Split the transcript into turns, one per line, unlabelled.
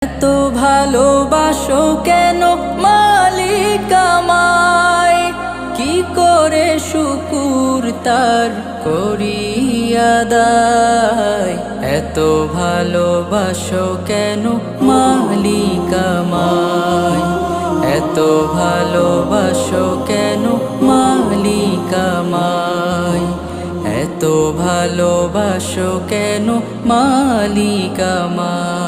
এত ভালোবাসো কেন মালিক আমায়, কি করে শুকুর তার করি আদায়। এত ভালোবাসো কেন মালিক আমায়, এত ভালোবাসো কেন মালিক আমায়, এত ভালোবাসো কেন মালিক আমায়।